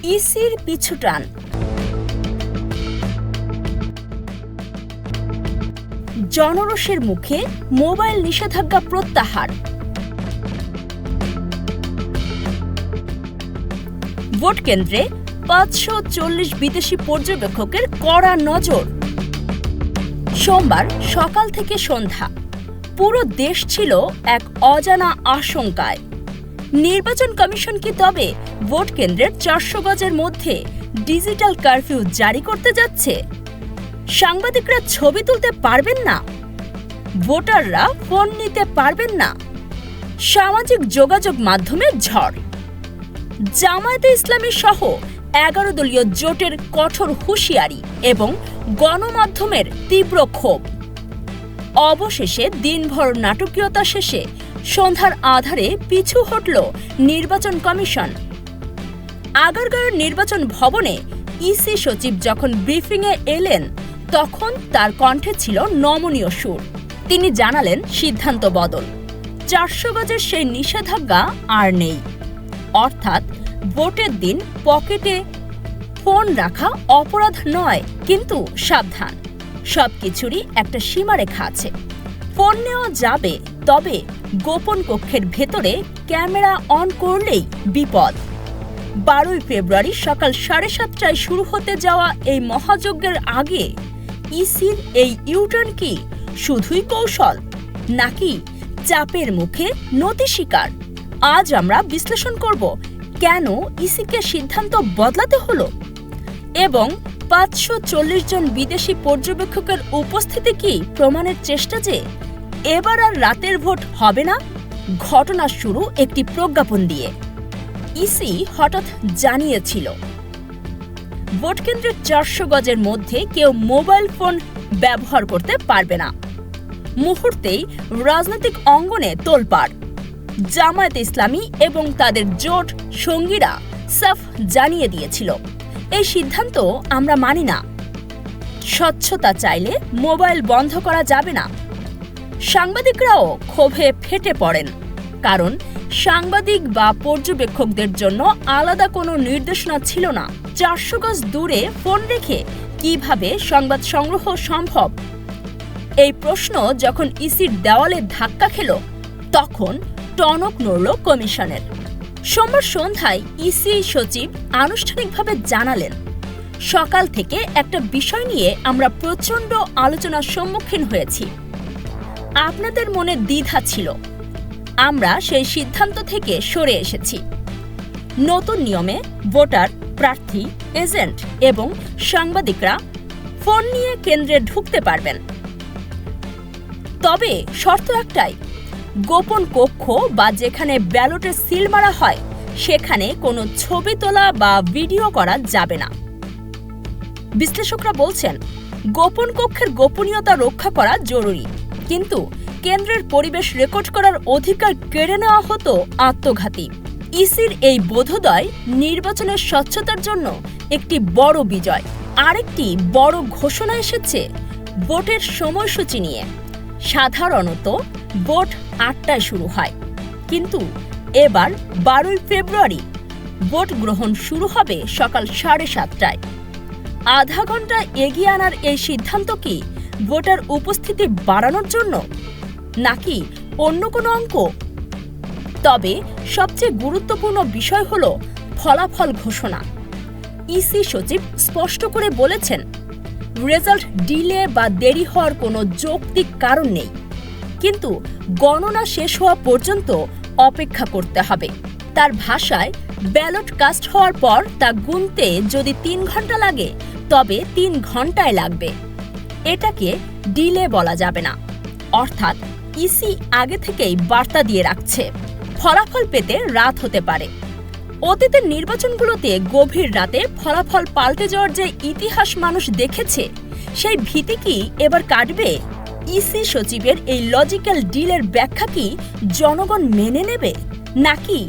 ইসির পিছুটান। জনরোষের মুখে মোবাইল নিষেধাজ্ঞা প্রত্যাহার। ভোট কেন্দ্রে ৫৪০ বিদেশি পর্যবেক্ষকের কড়া নজর। সোমবার সকাল থেকে সন্ধ্যা পুরো দেশ ছিল এক অজানা আশঙ্কায়। নির্বাচন কমিশন কি তবে ভোট কেন্দ্রের ৪০০ গজের মধ্যে ডিজিটাল কারফিউ জারি করতে যাচ্ছে? সাংবাদিকরা ছবি তুলতে পারবেন না, ভোটাররা ফোন নিতে পারবেন না। সামাজিক যোগাযোগ মাধ্যমের ঝড়। জামায়াতে ইসলামী সহ ১১ দলীয় জোটের কঠোর হুঁশিয়ারি এবং গণমাধ্যমের তীব্র ক্ষোভ। অবশেষে দিনভর নাটকীয়তা শেষে সন্ধ্যার আধারে পিছু হটল নির্বাচন কমিশন। আগারগাঁওয়ের নির্বাচন ভবনে ইসি সচিব যখন ব্রিফিংয়ে এলেন তখন তার কণ্ঠে ছিল নমনীয় সুর। তিনি জানালেন সিদ্ধান্ত বদল। ৪০০ গজের সেই নিষেধাজ্ঞা আর নেই। অর্থাৎ ভোটের দিন পকেটে ফোন রাখা অপরাধ নয়, কিন্তু সাবধান, সবকিছুরই একটা সীমারেখা আছে। ফোন নেওয়া যাবে, তবে গোপন কক্ষের ভেতরে ক্যামেরা অন করলেই বিপদ। ১২ ফেব্রুয়ারি সকাল ৭:৩০টায় শুরু হতে যাওয়া এই মহাযজ্ঞের আগে ইসির এই ইউটার্ন কি শুধুই কৌশল, নাকি চাপের মুখে নতি স্বীকার? আজ আমরা বিশ্লেষণ করব কেন ইসিকে সিদ্ধান্ত বদলাতে হলো এবং ৫৪০ জন বিদেশি পর্যবেক্ষকের উপস্থিতি কি প্রমাণের চেষ্টা যে এবার আর রাতের ভোট হবে না। ঘটনা শুরু একটি প্রজ্ঞাপন দিয়ে। ইসি হঠাৎ জানিয়েছিল ভোট কেন্দ্রের ৪০০ গজের মধ্যে কেউ মোবাইল ফোন ব্যবহার করতে পারবে না। মুহূর্তেই রাজনৈতিক অঙ্গনে তোলপাড়। জামায়াতে ইসলামী এবং তাদের জোট সঙ্গীরা সাফ জানিয়ে দিয়েছিল, এই সিদ্ধান্ত আমরা মানি না। স্বচ্ছতা চাইলে মোবাইল বন্ধ করা যাবে না। সাংবাদিকরাও ক্ষোভে ফেটে পড়েন, কারণ সাংবাদিক বা পর্যবেক্ষকদের জন্য আলাদা কোনো নির্দেশনা ছিল না। ৪০০ গজ দূরে ফোন রেখে কিভাবে সংবাদ সংগ্রহ সম্ভব? এই প্রশ্ন যখন ইসির দেওয়ালে ধাক্কা খেল তখন টনক নড়ল কমিশনের। সোমবার সন্ধ্যায় ইসি সচিব আনুষ্ঠানিকভাবে জানালেন, সকাল থেকে একটা বিষয় নিয়ে আমরা প্রচণ্ড আলোচনার সম্মুখীন হয়েছি। আপনাদের মনে দ্বিধা ছিল, আমরা সেই সিদ্ধান্ত থেকে সরে এসেছি। নতুন নিয়মে ভোটার, প্রার্থী, এজেন্ট এবং সাংবাদিকরা ফোন নিয়ে কেন্দ্রে ঢুকতে পারবেন। তবে শর্ত একটাই, গোপন কক্ষ বা যেখানে ব্যালটে সিল মারা হয় সেখানে কোনো ছবি তোলা বা ভিডিও করা যাবে না। বিশ্লেষকরা বলছেন, গোপন কক্ষের গোপনীয়তা রক্ষা করা জরুরি, কিন্তু কেন্দ্রের পরিবেশ রেকর্ড করার অধিকার কেড়ে নেওয়া হতো আত্মঘাতী। ইসির এই বোধোদয় নির্বাচনের স্বচ্ছতার জন্য একটি বড় বিজয়। আরেকটি বড় ঘোষণা এসেছে ভোটের সময়সূচি নিয়ে। সাধারণত ভোট ৮টায় শুরু হয়, কিন্তু এবার ১২ ফেব্রুয়ারি ভোট গ্রহণ শুরু হবে সকাল ৭:৩০টায়। আধা ঘন্টা এগিয়ে আনার এই সিদ্ধান্ত কি ভোটার উপস্থিতি বাড়ানোর জন্য, নাকি অন্য কোনো অঙ্ক? তবে সবচেয়ে গুরুত্বপূর্ণ বিষয় হল ফলাফল ঘোষণা। ইসি সচিব স্পষ্ট করে বলেছেন, রেজাল্ট ডিলে বা দেরি হওয়ার কোনো যৌক্তিক কারণ নেই, কিন্তু গণনা শেষ হওয়া পর্যন্ত অপেক্ষা করতে হবে। তার ভাষায়, ব্যালট কাস্ট হওয়ার পর তা গুনতে যদি ৩ ঘন্টা লাগে তবে ৩ ঘন্টায় লাগবে। এটাকে ডিলে বলা যাবে না। অর্থাৎ ইসি আগে থেকেই বার্তা দিয়ে রাখছে, ফলাফল পেতে রাত হতে পারে। অতীতের নির্বাচনগুলোতে গভীর রাতে ফলাফল পাল্টে যাওয়ার যে ইতিহাস মানুষ দেখেছে, সেই ভীতি কি এবার কাটবে? ইসি সচিবের এই লজিক্যাল ডিলের ব্যাখ্যা কি জনগণ মেনে নেবে, নাকি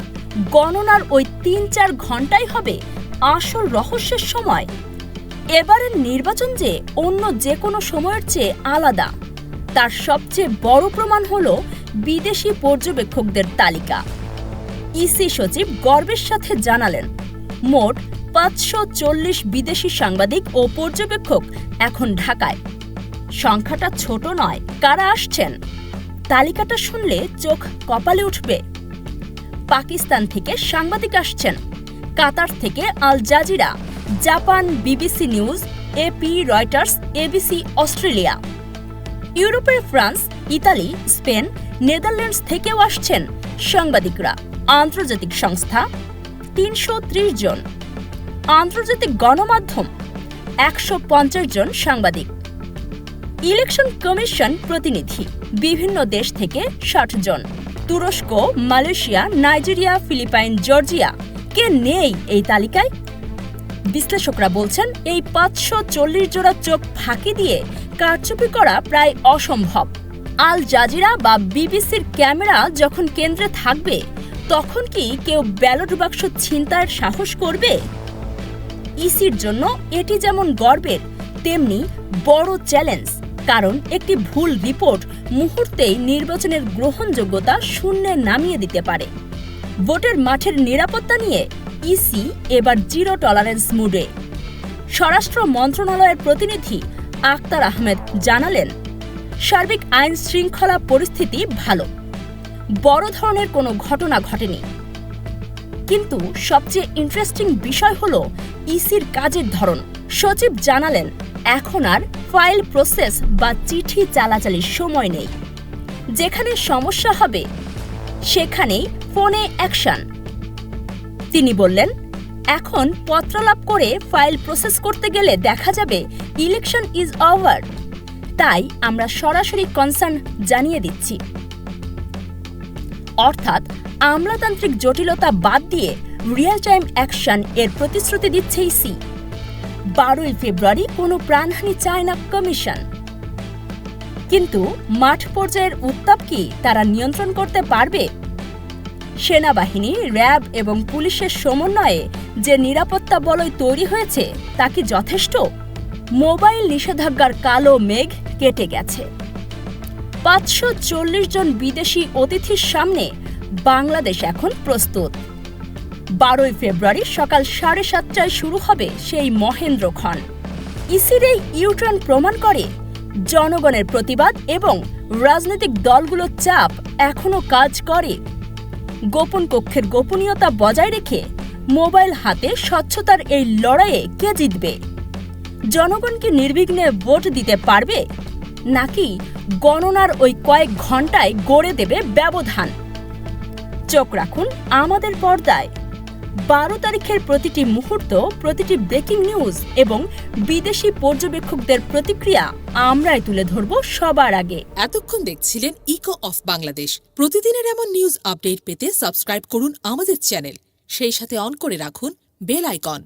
গণনার ওই ৩-৪ ঘন্টাই হবে আসল রহস্যের সময়? এবারের নির্বাচন যে অন্য যে কোনো সময়ের চেয়ে আলাদা, তার সবচেয়ে বড় প্রমাণ হল বিদেশি পর্যবেক্ষকদের তালিকা। ইসি সচিব গর্বের সাথে জানালেন, মোট 540 বিদেশি সাংবাদিক ও পর্যবেক্ষক এখন ঢাকায়। সংখ্যাটা ছোট নয়। কারা আসছেন? তালিকাটা শুনলে চোখ কপালে উঠবে। পাকিস্তান থেকে সাংবাদিক আসছেন, কাতার থেকে Al Jazeera, Japan BBC news, AP, Reuters, ABC Australia. ইউরোপের ফ্রান্স, ইতালি, স্পেন, নেদারল্যান্ডস থেকেও আসছেন সাংবাদিকরা। আন্তর্জাতিক সংস্থা 330 জন, আন্তর্জাতিক গণমাধ্যম 150 জন সাংবাদিক। ইলেকশন কমিশন প্রতিনিধি বিভিন্ন দেশ থেকে 60 জন। তুরস্ক, মালয়েশিয়া, নাইজেরিয়া, ফিলিপাইন, জর্জিয়া কে নেই এই তালিকায়? বিশ্লেষকরা বলছেন এই 540 জোড়া চোখ ফাঁকি দিয়ে কারচুপি করা প্রায় অসম্ভব। আল জাজিরা বা বিবিসির ক্যামেরা যখন কেন্দ্রে থাকবে, তখন কি কেউ ব্যালট বাক্স ছিনতাইয়ের সাহস করবে? ইসির জন্য এটি যেমন গর্বের, তেমনি বড় চ্যালেঞ্জ। কারণ একটি ভুল রিপোর্ট মুহূর্তেই নির্বাচনের গ্রহণযোগ্যতা শূন্যে নামিয়ে দিতে পারে। ভোটের মাঠের নিরাপত্তা নিয়ে ইসি এবার জিরো টলারেন্স মুডে। স্বরাষ্ট্র মন্ত্রণালয়ের প্রতিনিধি আক্তার আহমেদ জানালেন, সার্বিক আইন শৃঙ্খলা পরিস্থিতি ভালো, বড় ধরনের কোনো ঘটনা ঘটেনি। কিন্তু সবচেয়ে ইন্টারেস্টিং বিষয় হলো ইসির কাজের ধরন। সচিব জানালেন, এখন আর ফাইল প্রসেস বা চিঠি চালাচালির সময় নেই। যেখানে সমস্যা হবে সেখানেই ফোনে অ্যাকশন। তিনি বললেন, এখন পত্রলাভ করে ফাইল প্রসেস করতে গেলে দেখা যাবে ইলেকশন ইজ ওভার। তাই আমরা সরাসরি কনসার্ন জানিয়ে দিচ্ছি। অর্থাৎ আমলাতান্ত্রিক জটিলতা বাদ দিয়ে রিয়েল টাইম অ্যাকশন এর প্রতিশ্রুতি দিচ্ছে ইসি। 12 ফেব্রুয়ারি কোনো প্রাণহানি চায় না কমিশন। কিন্তু মাঠ পর্যায়ের উত্তাপ কি তারা নিয়ন্ত্রণ করতে পারবে? সেনাবাহিনী, র্যাব এবং পুলিশের সমন্বয়ে যে নিরাপত্তা বলয় তৈরি হয়েছে তা কি যথেষ্ট? মোবাইল নিষেধাজ্ঞার কালো মেঘ কেটে গেছে। 540 জন বিদেশি অতিথির সামনে বাংলাদেশ এখন প্রস্তুত। 12 ফেব্রুয়ারি সকাল 7:30টায় শুরু হবে সেই মহেন্দ্রক্ষণ। ইসির এই ইউটার্ন প্রমাণ করে জনগণের প্রতিবাদ এবং রাজনৈতিক দলগুলোর চাপ এখনো কাজ করে। গোপন কক্ষের গোপনীয়তা বজায় রেখে মোবাইল হাতে স্বচ্ছতার এই লড়াইয়ে কে জিতবে? জনগণ কি নির্বিঘ্নে ভোট দিতে পারবে, নাকি গণনার ওই কয়েক ঘন্টায় গড়ে দেবে ব্যবধান? চোখ রাখুন আমাদের পর্দায়। 12 তারিখের প্রতিটি মুহূর্ত, প্রতিটি ব্রেকিং নিউজ এবং বিদেশি পর্যবেক্ষকদের প্রতিক্রিয়া আমরাই তুলে ধরব সবার আগে। এতক্ষণ দেখছিলেন ইকো অফ বাংলাদেশ। প্রতিদিনের এমন নিউজ আপডেট পেতে সাবস্ক্রাইব করুন আমাদের চ্যানেল, সেই সাথে অন করে রাখুন বেল আইকন।